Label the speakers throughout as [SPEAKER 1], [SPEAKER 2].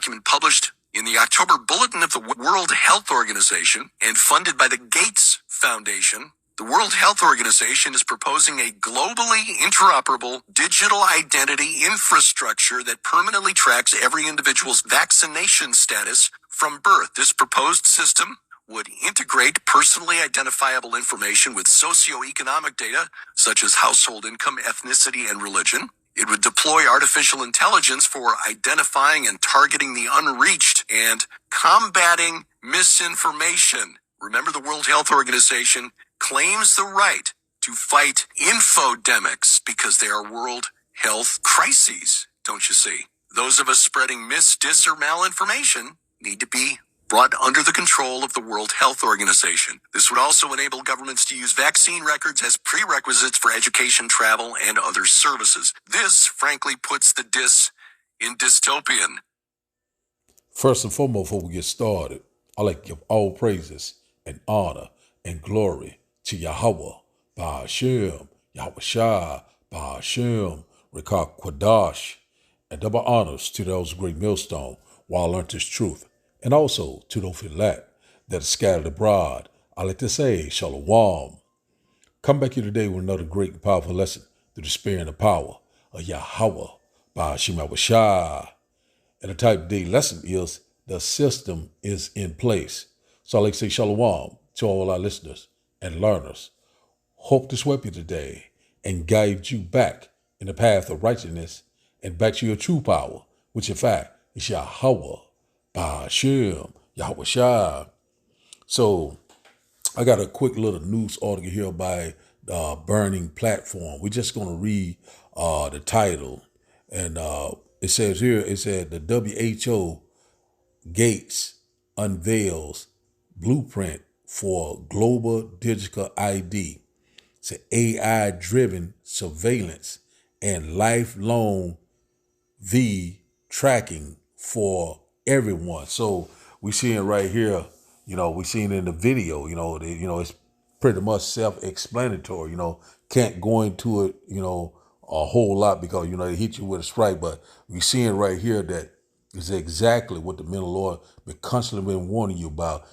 [SPEAKER 1] document published in the October Bulletin of the World Health Organization and funded by the Gates Foundation, the World Health Organization is proposing a globally interoperable digital identity infrastructure that permanently tracks every individual's vaccination status from birth. This proposed system would integrate personally identifiable information with socioeconomic data, such as household income, ethnicity, and religion. It would deploy artificial intelligence for identifying and targeting the unreached and combating misinformation. Remember, the World Health Organization claims the right to fight infodemics because they are world health crises, don't you see? Those of us spreading dis, or malinformation need to be brought under the control of the World Health Organization. This would also enable governments to use vaccine records as prerequisites for education, travel, and other services. This, frankly, puts the dis in dystopian.
[SPEAKER 2] First and foremost, before we get started, I'd like to give all praises and honor and glory to Yahweh, Ba'ashem, Yahweh Shai, Ba'ashem, Rekah Kwadash, and double honors to those great millstone while I learned this truth, and also to those elect that are scattered abroad. I like to say, Shalom. Come back here today with another great and powerful lesson through the spirit and the power of Yahweh, Ba'ashem, Yahweh Shai. And the type of day lesson is the system is in place. So I like to say Shalom to all our listeners and learners. Hope to sweep you today and guide you back in the path of righteousness and back to your true power, which in fact is Yahweh, Ba'ashem, Yahweh Shai. So I got a quick little news article here by Burning Platform. We're just going to read the title. And it says here, it said the WHO Gates unveils blueprint for global digital ID. It's AI-driven surveillance and lifelong tracking for everyone. So we seeing right here, we seeing in the video, it's pretty much self-explanatory, can't go into it, a whole lot because, they hit you with a strike, but we seeing right here that is exactly what the men of the Lord been constantly been warning you about,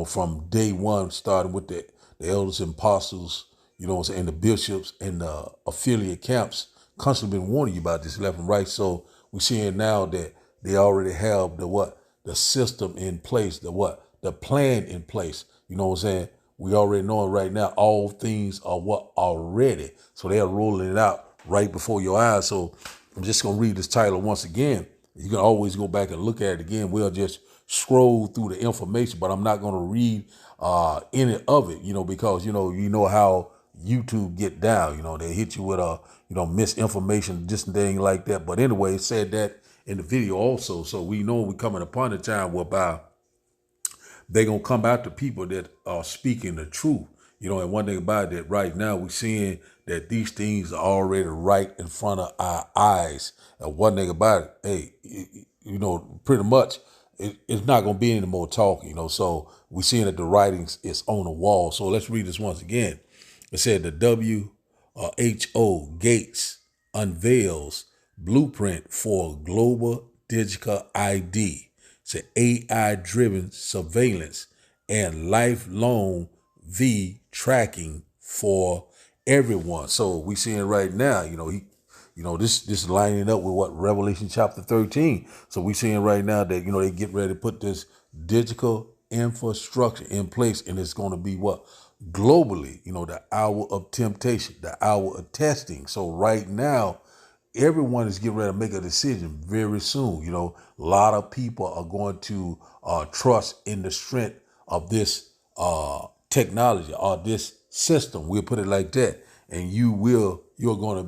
[SPEAKER 2] from day one, starting with the elders and apostles, and the bishops and the affiliate camps, constantly been warning you about this left and right. So we're seeing now that they already have the system in place, the plan in place. You know what I'm saying? We already know right now all things are already. So they are rolling it out right before your eyes. So I'm just going to read this title once again. You can always go back and look at it again. We'll just scroll through the information, but I'm not going to read any of it, because, you know how YouTube get down, they hit you with misinformation, just thing like that. But anyway, it said that in the video also. So we know we're coming upon a time whereby they're going to come out to people that are speaking the truth. And one thing about it, right now we're seeing that these things are already right in front of our eyes. And one thing about it, hey, pretty much it's not going to be any more talking, So we're seeing that the writings is on the wall. So let's read this once again. It said the WHO Gates unveils blueprint for global digital ID. It's an AI-driven surveillance and lifelong tracking for everyone. So we seeing right now, this is lining up with what Revelation chapter 13. So we seeing right now that, they get ready to put this digital infrastructure in place, and it's going to be globally, the hour of temptation, the hour of testing. So right now, everyone is getting ready to make a decision very soon. A lot of people are going to trust in the strength of this technology or this system. We'll put it like that. And you're going to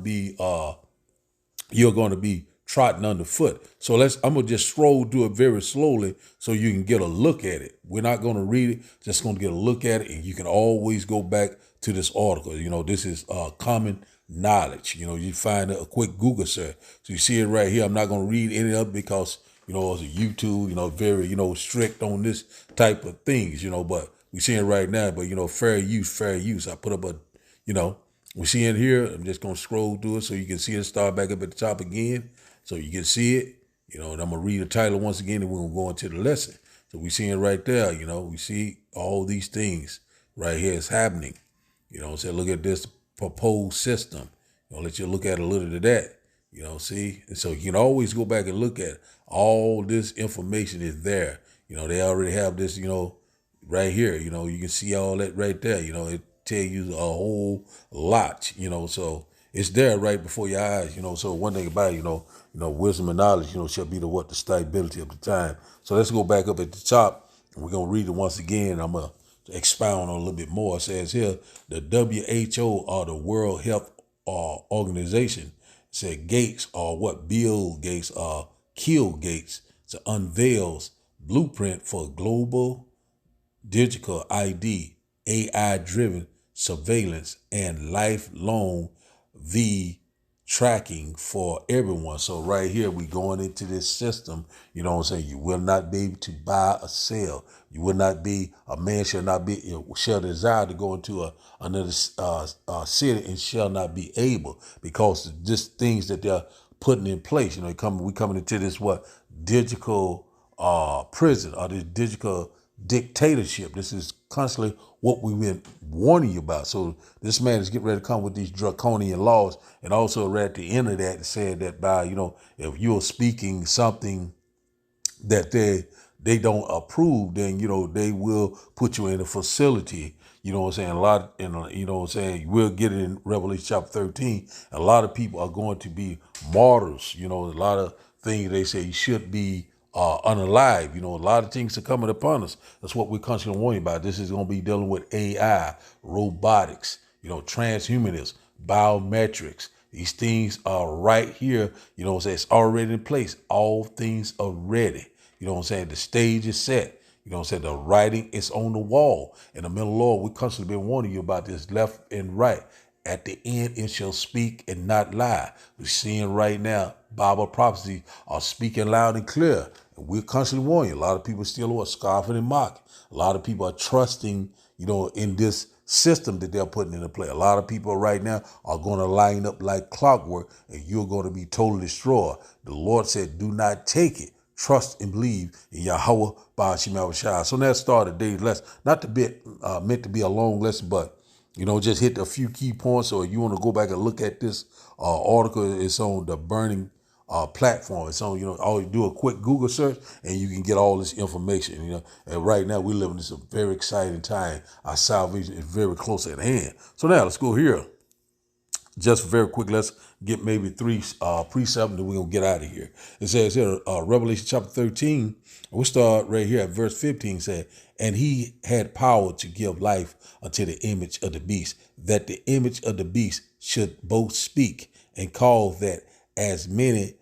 [SPEAKER 2] be trotting underfoot. So I'm going to just scroll through it very slowly so you can get a look at it. We're not going to read it, just going to get a look at it. And you can always go back to this article. This is common knowledge. You find a quick Google search. So you see it right here. I'm not going to read any of it because, it's a YouTube, very, strict on this type of things, but we're seeing it right now. But, fair use. I put up we're seeing here. I'm just going to scroll through it so you can see it start back up at the top again. So you can see it. And I'm gonna read the title once again, and we're gonna go into the lesson. So we seeing right there, we see all these things right here is happening. Look at this proposed system. Let you look at a little of that. See? And so you can always go back and look at all this information is there. They already have this, right here. You can see all that right there. It tell you a whole lot, so it's there right before your eyes, So one thing about it, wisdom and knowledge, shall be the stability of the time. So let's go back up at the top, and we're gonna read it once again. I'm gonna expound on a little bit more. It says here, the WHO, or the World Health Organization, said Gates, or what Bill Gates killed Gates, to unveils blueprint for global digital ID, AI-driven surveillance, and lifelong V tracking for everyone. So right here, we going into this system, you will not be able to buy or sell. You will not be, a man shall desire to go into another city and shall not be able, because just things that they're putting in place. We coming into this digital prison, or this digital dictatorship. This is constantly what we've been warning you about. So this man is getting ready to come with these draconian laws, and also right at the end of that said that by, if you're speaking something that they don't approve, then they will put you in a facility. A lot, and we'll get it in Revelation chapter 13. A lot of people are going to be martyrs. A lot of things they say should be unalive. A lot of things are coming upon us. That's what we're constantly warning about. This is going to be dealing with AI, robotics, transhumanism, biometrics. These things are right here. It's already in place. All things are ready. The stage is set. The writing is on the wall. In the middle, Lord, we constantly been warning you about this left and right. At the end, it shall speak and not lie. We're seeing right now, Bible prophecy are speaking loud and clear. And we're constantly warning you. A lot of people still are scoffing and mocking. A lot of people are trusting, in this system that they're putting into play. A lot of people right now are going to line up like clockwork, and you're going to be totally destroyed. The Lord said, do not take it. Trust and believe in Yahweh Ba'ashim Yahushua. So let's start today's lesson. Not to be meant to be a long lesson, but just hit a few key points. Or you want to go back and look at this article. It's on the Burning platform. It's on, all you do a quick Google search and you can get all this information. And right now we live in this very exciting time. Our salvation is very close at hand. So now let's go here. Just very quick, let's get maybe 3 precepts, and then we're going to get out of here. It says here, Revelation chapter 13, we'll start right here at verse 15, said, and he had power to give life unto the image of the beast, that the image of the beast should both speak and call that as many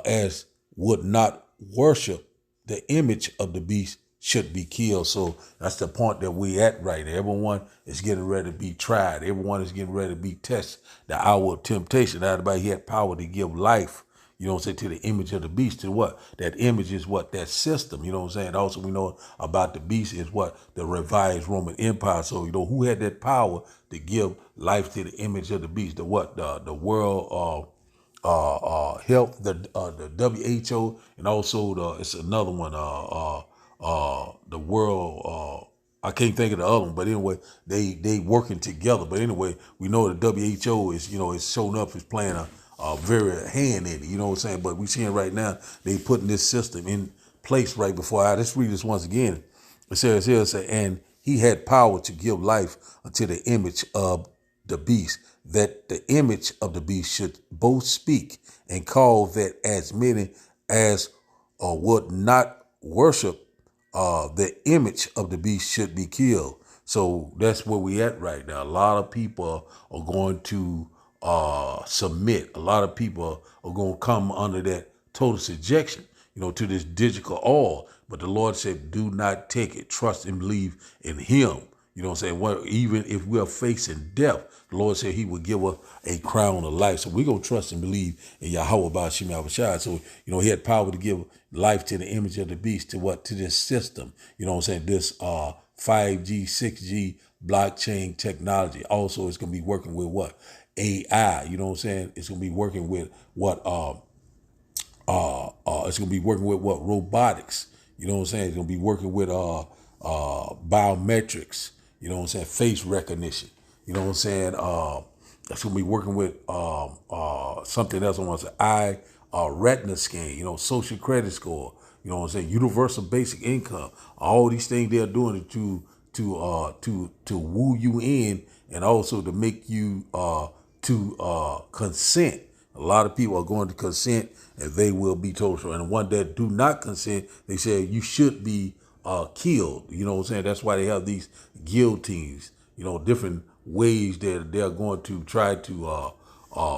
[SPEAKER 2] as would not worship the image of the beast should be killed. So that's the point that we at right now. Everyone is getting ready to be tried. Everyone is getting ready to be tested. The hour of temptation. Everybody had power to give life, to the image of the beast. To what? That image is what? That system, Also, we know about the beast is what? The revised Roman Empire. So, who had that power to give life to the image of the beast? The what? The world health, the WHO, and also it's another one, the world, I can't think of the other one, but anyway, they working together. But anyway, we know the WHO is, it's showing up as playing a very hand in it, But we seeing right now, they putting this system in place right before let's read this once again. It says here, and he had power to give life unto the image of the beast, that the image of the beast should both speak and call that as many as would not worship the image of the beast should be killed. So that's where we at right now. A lot of people are going to submit. A lot of people are going to come under that total subjection, to this digital oil. But the Lord said, do not take it. Trust and believe in him. Well, even if we're facing death, the Lord said he would give us a crown of life. So we're going to trust and believe in Yahweh Ba'ashim Yahushua. So, he had power to give life to the image of the beast, to this system, this 5G, 6G blockchain technology. Also, it's going to be working with what? AI, It's going to be working with what? It's gonna be working with what? Robotics. You know what I'm saying? It's gonna be working with biometrics. You know what I'm saying? Face recognition. You know what I'm saying? It's gonna be working with something else. I want to say eye retina scan. You know, social credit score. You know what I'm saying? Universal basic income. All these things they're doing to woo you in, and also to make you to consent. A lot of people are going to consent, and they will be told so. And the one that do not consent, they say you should be killed. You know what I'm saying? That's why they have these guillotines. You know, different ways that they're going to try to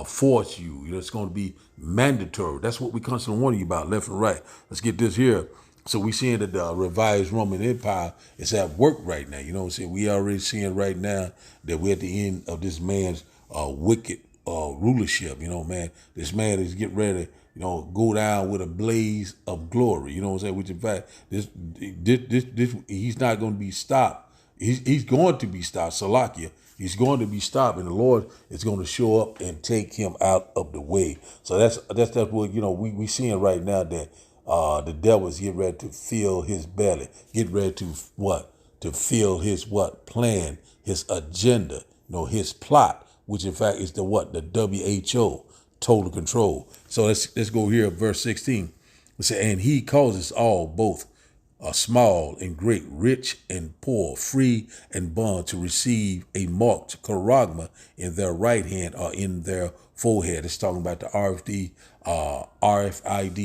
[SPEAKER 2] force you. You know, it's going to be mandatory. That's what we constantly warning you about, left and right. Let's get this here. So we seeing that the revised Roman Empire is at work right now. You know what I'm saying? We already seeing right now that we're at the end of this man's wicked rulership. You know, man, this man is getting ready to, you know, go down with a blaze of glory. You know what I'm saying? Which in fact, this he's not going to be stopped. He's going to be stopped. Salakia. He's going to be stopped, and the Lord is going to show up and take him out of the way. So that's what, you know, we seeing right now, that the devil is getting ready to fill his belly, get ready to what? To fill his what? Plan, his agenda, you know, his plot, which in fact is the what? The WHO, total control. So let's go here, verse 16. It says, and he causes all, both small and great, rich and poor, free and bond, to receive a marked charagma in their right hand or in their forehead. It's talking about the RFID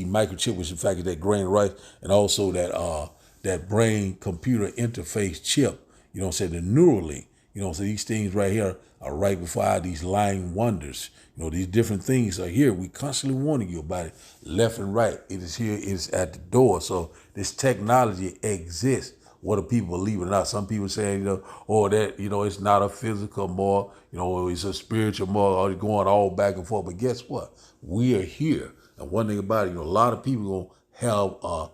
[SPEAKER 2] microchip, which in fact is that grain of rice, and also that brain computer interface chip. You know what I'm saying? The Neuralink. You know, so these things right here are right before these lying wonders. You know, these different things are here. We constantly warning you about it, left and right. It is here. It is at the door. So this technology exists, whether people believe it or not. Some people say, you know, oh, that, you know, it's not a physical more, you know, it's a spiritual more, or going all back and forth. But guess what? We are here. And one thing about it, you know, a lot of people gonna have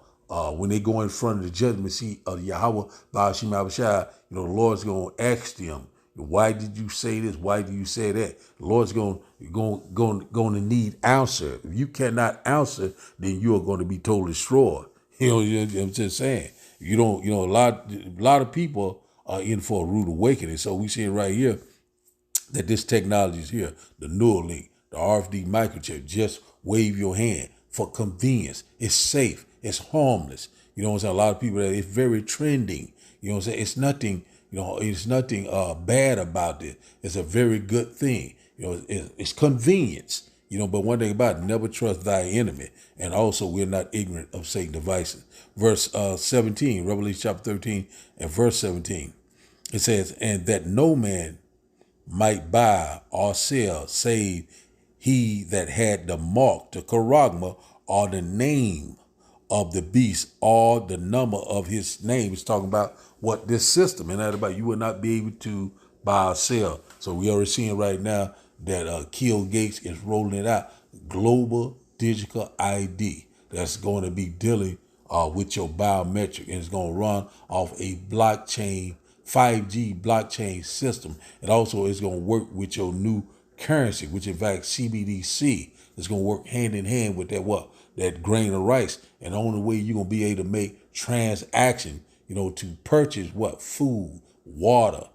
[SPEAKER 2] when they go in front of the judgment seat of Yahweh, Ba'ashim Abishai, you know, the Lord's going to ask them, why did you say this? Why do you say that? The Lord's going to need answer. If you cannot answer, then you are going to be totally destroyed. You know, I'm just saying. You don't, you know, a lot of people are in for a rude awakening. So we see it right here that this technology is here, the Neuralink, the RFD microchip. Just wave your hand for convenience. It's safe. It's harmless. You know what I'm saying? A lot of people, it's very trending. You know what I'm saying? It's nothing, you know, it's nothing bad about it. It's a very good thing. You know, it's convenience. You know, but one thing about it, never trust thy enemy. And also, we're not ignorant of Satan's devices. Verse 17, Revelation chapter 13 and verse 17. It says, and that no man might buy or sell, save he that had the mark, the charagma, or the name of the beast, or the number of his name. It's talking about what this system, and that about you will not be able to buy or sell. So we already seeing right now that Kill Gates is rolling it out. Global digital ID that's going to be dealing with your biometric, and it's going to run off a blockchain, 5G blockchain system. And also it's going to work with your new currency, which in fact CBDC is going to work hand in hand with that grain of rice. And the only way you're going to be able to make transaction, you know, to purchase food, water,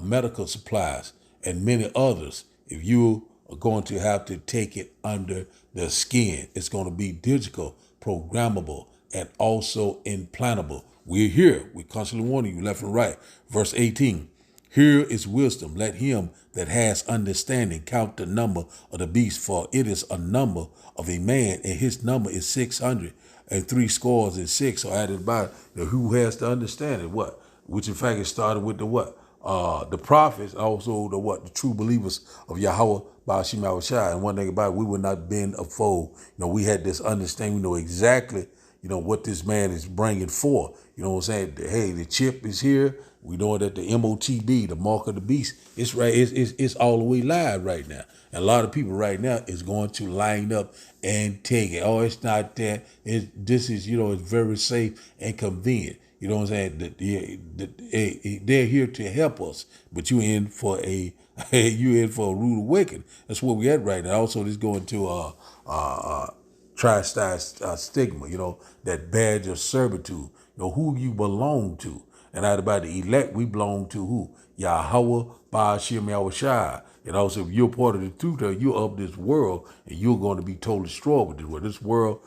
[SPEAKER 2] medical supplies, and many others, if you are going to have to take it under the skin. It's going to be digital, programmable, and also implantable. We're here. We're constantly warning you left and right. Verse 18. Here is wisdom. Let him that has understanding count the number of the beast, for it is a number of a man, and his number is 666. So added by who has the understanding, which in fact it started with the prophets, also the true believers of Yahweh Ba'ashim Yahushua. And one thing about it, we were not been a foe. You know, we had this understanding. We know exactly, you know, what this man is bringing forth. You know what I'm saying? Hey, the chip is here. We know that the MOTB, the mark of the beast, it's right. It's all the way live right now. And a lot of people right now is going to line up and take it. Oh, it's not that. This is, you know, it's very safe and convenient. You know what I'm saying? They're here to help us, but you in for a rude awakening. That's where we at right now. Also, let's go into stigma, that badge of servitude, who you belong to. And out about the elect, we belong to who? Yahweh, Ba'ashim Yahushai. And also, if you're part of the tutor, you're of this world, and you're going to be totally destroyed with this world.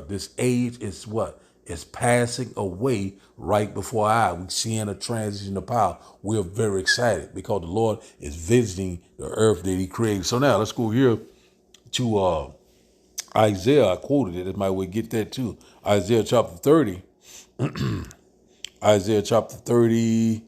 [SPEAKER 2] This age is what? It's passing away right before our eyes. We're seeing a transition of power. We're very excited because the Lord is visiting the earth that he created. So now let's go here to Isaiah. I quoted it. It might well get that too. Isaiah chapter 30. Isaiah chapter 30.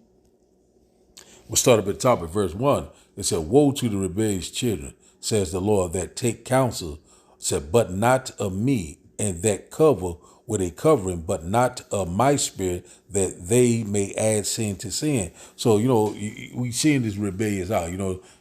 [SPEAKER 2] We'll start up at the top of verse 1. It said, woe to the rebellious children, says the Lord, that take counsel, said, but not of me, and that cover with a covering, but not of my spirit, that they may add sin to sin. So, we seeing this rebellious out.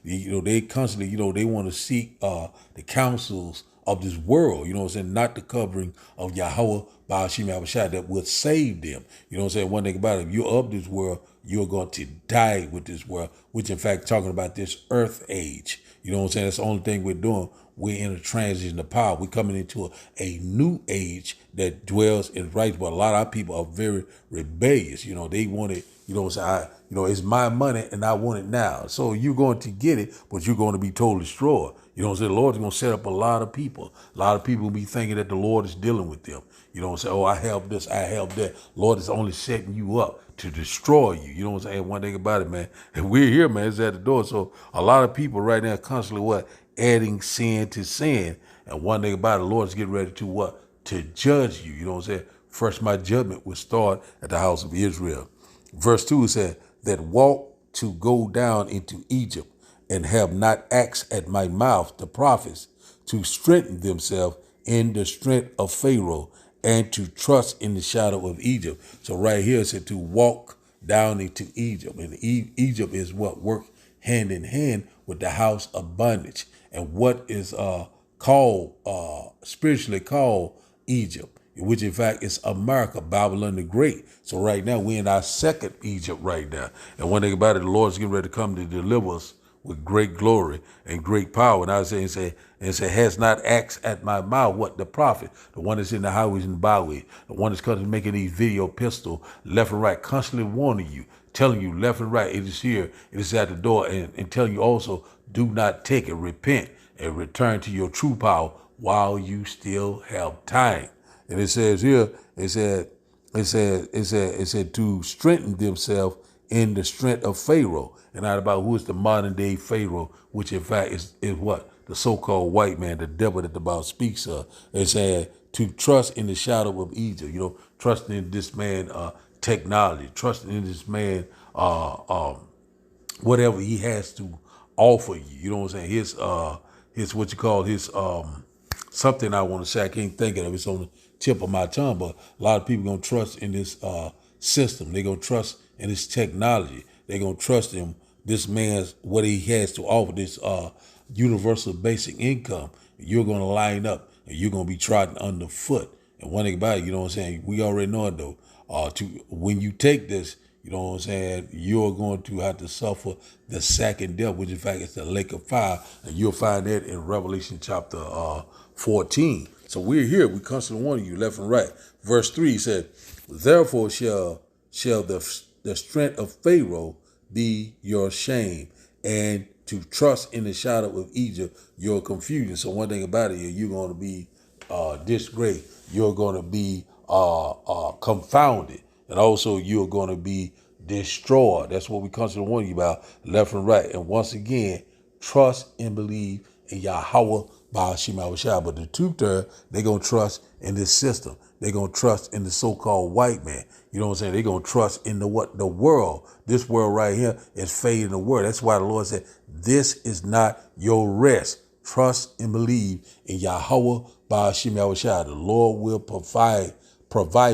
[SPEAKER 2] They constantly, they want to seek the counsels of this world, not the covering of Yahweh, Ba'ashim Yahushua, that will save them. One thing about it, if you're of this world, you're going to die with this world, which in fact, talking about this earth age. That's the only thing we're doing. We're in a transition of power. We're coming into a new age that dwells in rights. But a lot of our people are very rebellious. They want it, it's my money and I want it now. So you're going to get it, but you're going to be totally destroyed. The Lord's going to set up a lot of people. A lot of people will be thinking that the Lord is dealing with them. Oh, I help this, I help that. Lord is only setting you up to destroy you. One thing about it, man, and we're here, man, it's at the door. So a lot of people right now constantly adding sin to sin. And one thing about it, the Lord's getting ready to to judge you. First, my judgment will start at the house of Israel. Verse 2 said, that walk to go down into Egypt and have not asked at my mouth the prophets to strengthen themselves in the strength of Pharaoh and to trust in the shadow of Egypt. So right here it said to walk down into Egypt. And Egypt is what worked hand in hand with the house of bondage. And what is spiritually called Egypt, which in fact is America, Babylon the Great. So right now we're in our second Egypt right now. And one thing about it, the Lord's getting ready to come to deliver us with great glory and great power. And I was saying, has not asked at my mouth what the prophet, the one that's in the highways and the byways, the one that's constantly making these video pistol left and right, constantly warning you, telling you left and right, it is here, it is at the door, and telling you also, do not take it, repent, and return to your true power while you still have time. And it says here, it said to strengthen themselves in the strength of Pharaoh. And not about who is the modern day Pharaoh, which in fact is what? The so-called white man, the devil that the Bible speaks of. It said to trust in the shadow of Egypt, trusting in this man technology, trusting in this man whatever he has to offer you. His what you call his something I want to say, I can't think of it. It's on the tip of my tongue, but a lot of people gonna trust in this system. They're gonna trust in this technology. They're gonna trust in this man's what he has to offer, this universal basic income. You're gonna line up and you're gonna be trodden underfoot. And one thing about it, we already know it though. When you take this, you're going to have to suffer the second death, which in fact is the lake of fire. And you'll find that in Revelation chapter 14. So we're here. We constantly warning you left and right. Verse 3 said, therefore shall the strength of Pharaoh be your shame, and to trust in the shadow of Egypt your confusion. So one thing about it, you're going to be disgraced. You're going to be confounded. And also you're going to be destroyed. That's what we constantly warn you about left and right. And once again, trust and believe in Yahweh Ba'ashim Yahushua. But the two-third, they're going to trust in this system. They're going to trust in the so-called white man. They're going to trust in the world. This world right here is fading away. That's why the Lord said, this is not your rest. Trust and believe in Yahweh Ba'ashim Yahushua. The Lord will provide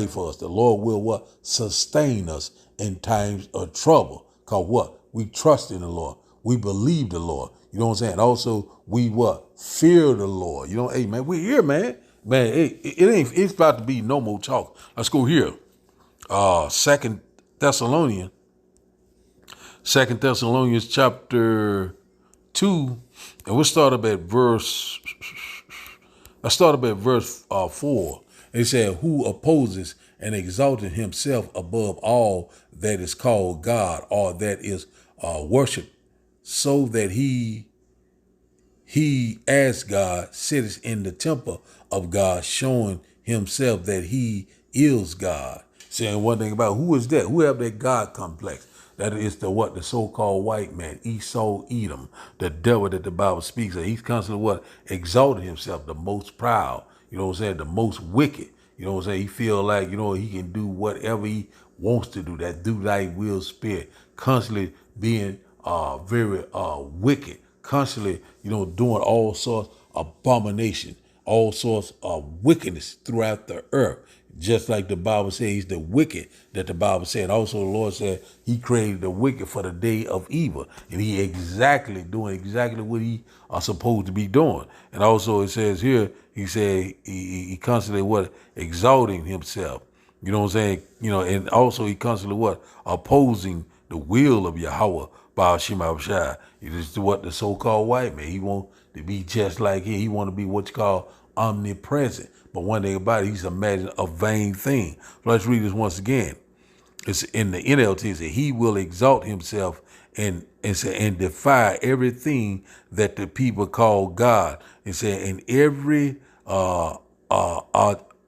[SPEAKER 2] for us. The Lord will sustain us in times of trouble. Cause we trust in the Lord. We believe the Lord. Also, we fear the Lord. Hey man, we're here, man. Man, it's about to be no more talk. Let's go here. Second Thessalonians chapter 2, and we'll start up at verse I started at verse 4. It said, who opposes and exalted himself above all that is called God or that is worship, so that he as God sitteth in the temple of God, showing himself that he is God. Saying one thing about who is that? Who have that God complex? That is the so-called white man, Esau Edom, the devil that the Bible speaks of. He's constantly exalting himself, the most proud, you know what I'm saying, the most wicked. You know what I'm saying? He feel like, he can do whatever he wants to do, that do thy will spirit, constantly being very wicked, constantly, doing all sorts of abomination, all sorts of wickedness throughout the earth. Just like the Bible says, he's the wicked that the Bible said. Also, the Lord said he created the wicked for the day of evil. And he doing exactly what he are supposed to be doing. And also it says here, he said he constantly exalting himself. You know what I'm saying? And also he constantly opposing the will of Yahweh by Shema Shai. It is the so-called white man. He want to be just like him. He want to be what you call omnipresent. But one thing about it, he's imagining a vain thing. Let's read this once again. It's in the NLT. It says, he will exalt himself and defy everything that the people call God. It said, and every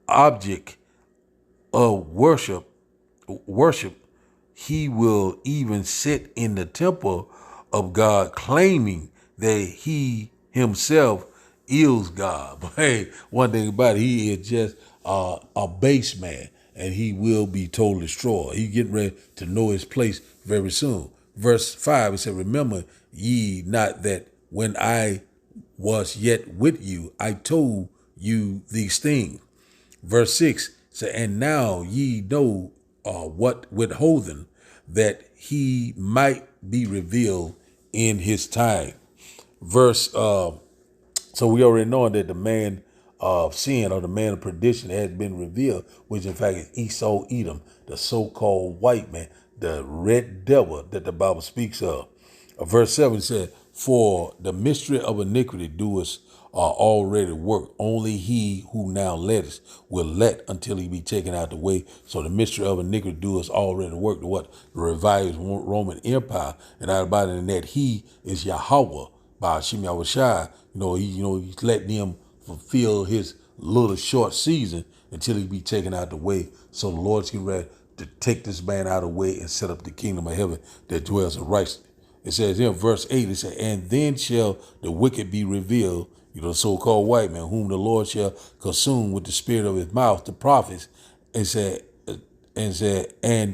[SPEAKER 2] object of worship, he will even sit in the temple of God, claiming that he himself is God. But hey, one thing about it, he is just a base man, and he will be totally destroyed. He getting ready to know his place very soon. Verse 5, it said, remember ye not that when I was yet with you, I told you these things. Verse 6 said, and now ye know what withholding, that he might be revealed in his time. So we already know that the man of sin or the man of perdition has been revealed, which in fact is Esau Edom, the so-called white man, the red devil that the Bible speaks of. Verse 7 said, for the mystery of iniquity doeth already work. Only he who now letteth will let until he be taken out the way. So the mystery of iniquity doeth already work to the revived Roman Empire, and out about it, and that he is Yahweh by Hashem Yahushai. He's letting him fulfill his little short season until he be taken out the way. So the Lord's getting ready to take this man out of the way and set up the kingdom of heaven that dwells in righteousness. It says in verse 8, it says, and then shall the wicked be revealed, the so-called white man, whom the Lord shall consume with the spirit of his mouth, the prophets, and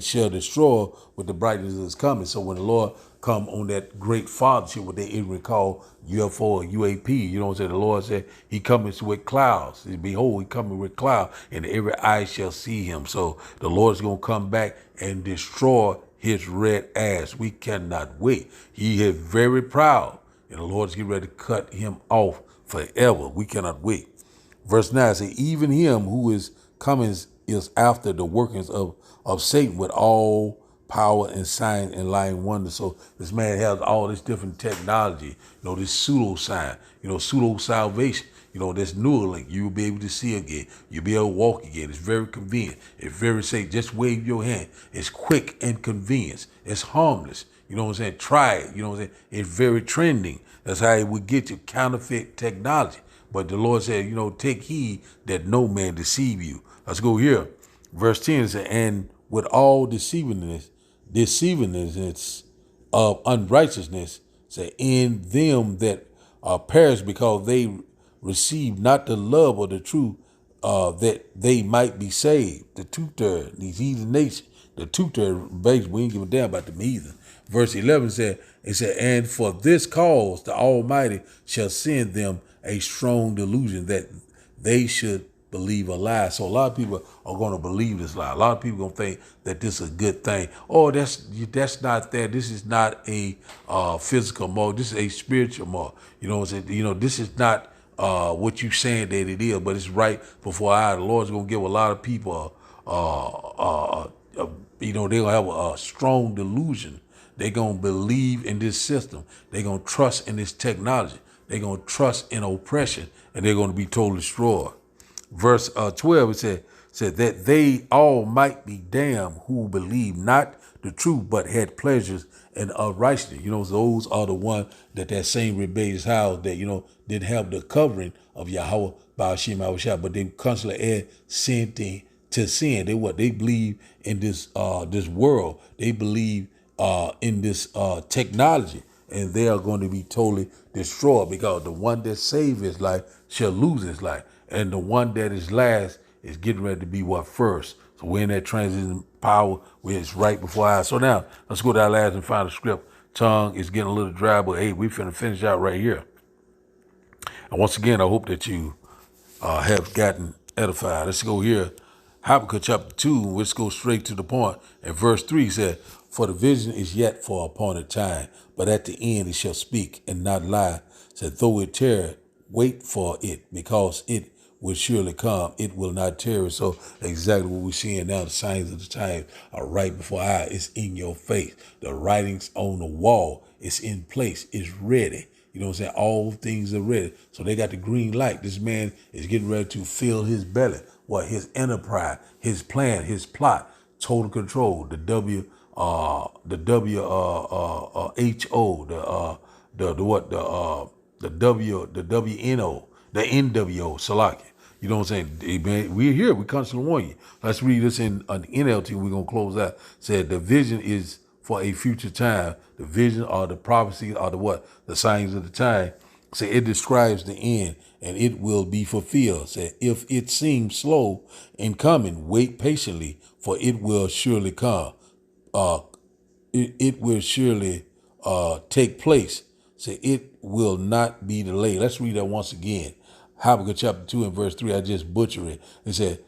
[SPEAKER 2] shall destroy with the brightness of his coming. So when the Lord come on that great fathership, what they even call UFO or UAP, the Lord said he cometh with clouds. Behold, he coming with clouds, and every eye shall see him. So the Lord's going to come back and destroy his red ass. We cannot wait. He is very proud, and the Lord's getting ready to cut him off forever. We cannot wait. Verse 9 says, even him who is coming is after the workings of Satan with all power and sign and lying wonder. So this man has all this different technology, this pseudo sign, pseudo salvation, this Neuralink. You'll be able to see again. You'll be able to walk again. It's very convenient. It's very safe. Just wave your hand. It's quick and convenient. It's harmless. You know what I'm saying? Try it. You know what I'm saying? It's very trending. That's how it would get you, counterfeit technology. But the Lord said, take heed that no man deceive you. Let's go here. Verse 10 says, and with all deceivingness of unrighteousness, say, in them that perish, because they receive not the love of the truth, that they might be saved. The two-thirds, these heathen nations, the two-thirds, basically, we ain't give a damn about the heathen. Verse 11 said, and for this cause the Almighty shall send them a strong delusion that they should believe a lie. So a lot of people are going to believe this lie. A lot of people are going to think that this is a good thing. Oh, that's not that. This is not a physical mark. This is a spiritual mark. This is not what you saying that it is, but it's right before I. The Lord's going to give a lot of people, they're going to have a strong delusion. They're going to believe in this system. They're going to trust in this technology. They're going to trust in oppression, and they're going to be totally destroyed. Verse 12, it said that they all might be damned who believe not the truth, but had pleasures in unrighteousness. Those are the one that same rebellious house that, didn't have the covering of Yahweh by Hashem Yahushua, but they constantly add sin to sin. They believe in this world. They believe in this technology, and they are going to be totally destroyed, because the one that saved his life shall lose his life, and the one that is last is getting ready to be what first. So we're in that transition power where it's right before our eyes. So now let's go to our last and final script. Tongue is getting a little dry, but hey, we finna finish out right here. And once again, I hope that you have gotten edified. Let's go here. Habakkuk chapter 2, let's go straight to the point. And verse 3 said, for the vision is yet for appointed time, but at the end it shall speak and not lie. Said, though it tarry, wait for it, because it will surely come. It will not tarry. So exactly what we're seeing now, the signs of the times are right before our eyes. It's in your face. The writings on the wall, it's in place. It's ready. You know what I'm saying? All things are ready. So they got the green light. This man is getting ready to fill his belly. What? His enterprise, his plan, his plot, total control. The WHO, the WNO, the NWO, Salakia. You know what I'm saying? Hey, man, we're here. We constantly warn you. Let's read this in an NLT. We're going to close out. Said the vision is for a future time. The vision or the prophecy or the what? The signs of the time. Say it describes the end, and it will be fulfilled. Say if it seems slow in coming, wait patiently, for it will surely come. It will surely take place. Say it will not be delayed. Let's read that once again. Habakkuk chapter 2 and verse 3. I just butchered it. It said,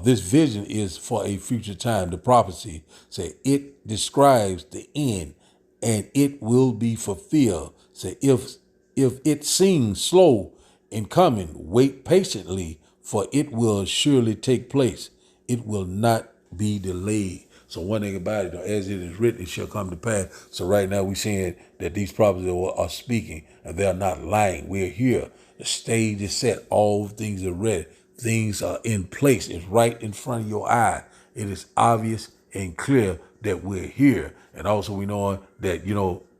[SPEAKER 2] this vision is for a future time. The prophecy say it describes the end, and it will be fulfilled. Say if it seems slow in coming, wait patiently, for it will surely take place. It will not be delayed. So one thing about it, as it is written, it shall come to pass. So right now we're seeing that these prophets are speaking, and they're not lying. We're here. The stage is set. All things are ready. Things are in place. It's right in front of your eye. It is obvious and clear that we're here. And also we know that,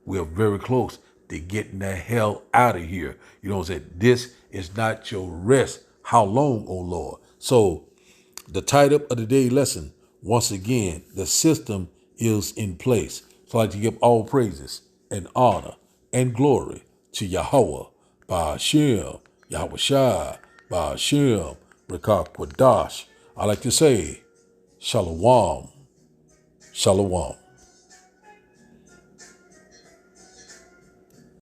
[SPEAKER 2] we're very close to getting the hell out of here. You know what I'm saying? This is not your rest. How long, O Lord? So the title of the day lesson, once again, the system is in place. So I'd like to give all praises and honor and glory to Yahweh, Ba'ashem, Yahweh Shai, Ba'ashem, Rekah Kwadash. I like to say, Shalom, Shalom.